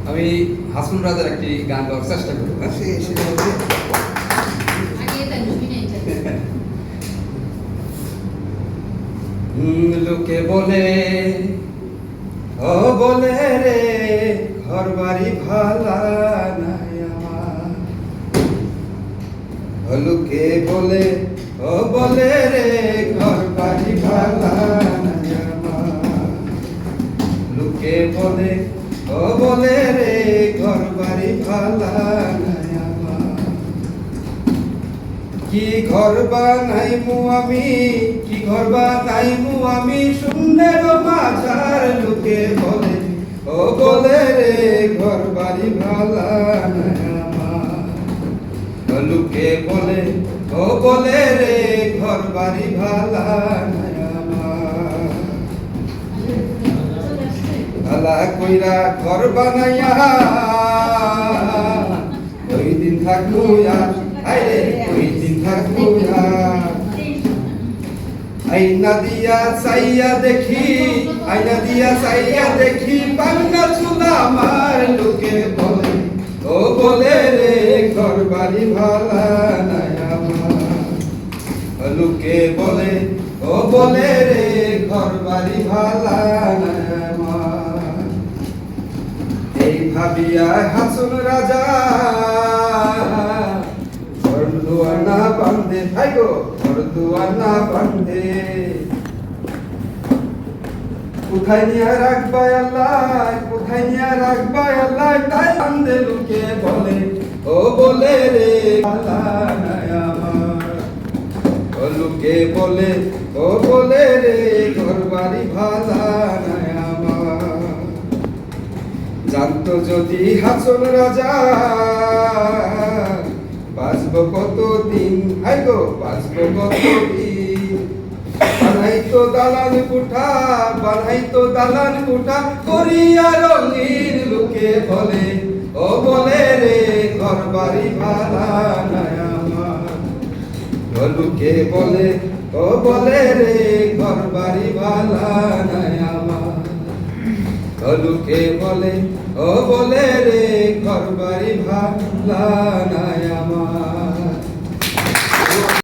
আমি হাসন রাজার একটি গান গাওয়ার চেষ্টা করবো। লোকে বলে ও বলে রে ঘর বাড়ি ভালা নাই আমার, লোকে বলে ও বলে রে ঘর বাড়ি ভালা নাই আমার, লোকে বলে ও বলে রে ঘর বাড়ি ভালা নাই আমার। কি ঘর বানাইমু আমি, কি ঘর বানাইমু আমি শূন্যের মাঝার, লোকে বলে ও বলে রে ঘর বাড়ি ভালা নাই আমার, লোকে বলে ও বলে রে ঘর বাড়ি ভালা নাই আমার। ভালা কইরা ঘর বানাইয়া ওই দিন থাকবো আর, আরে ওই দিন থাকবো আর। আইনা দিয়া চাইয়া দেখি, আইনা দিয়া চাইয়া দেখি বাংলা চুলা আমার, লোকে বলে ও বলে রে ঘর বাড়ি ভালা নাই আমার, লোকে বলে ও বলে রে ঘর বাড়ি ভালা নাই আমার। এই ভাবিয়া হাসন রাজা ঘর দুয়ার না বান্ধে, তাই গো ঘর দুয়ার না বান্ধে, কোথায় নিয়ে রাখবা আল্লাহ, কোথায় নিয়ে রাখবা আল্লাহ, তাই বান্ধে লোকে বলে ও বলে রে ভালা নাই আমার, লোকে বলে ও বলে রে ঘর বাড়ি ভালা নাই আমার। জানতো যদি হাসন রাজা বাঁচবো কতদিন, হাই গো বাঁচবো কতদিন, বানাইতো দালান কুঠা, বানাইতো দালান কুঠা করিয়া রঙিন, লোকে বলে ও বলে রে ঘর বাড়ি ভালা নাই আমার, লোকে বলে ও বলে রে ঘর বাড়ি ভালা নাই আমার, লোকে বলে ও বলে রে ঘর বাড়ি ভালা নাই আমার।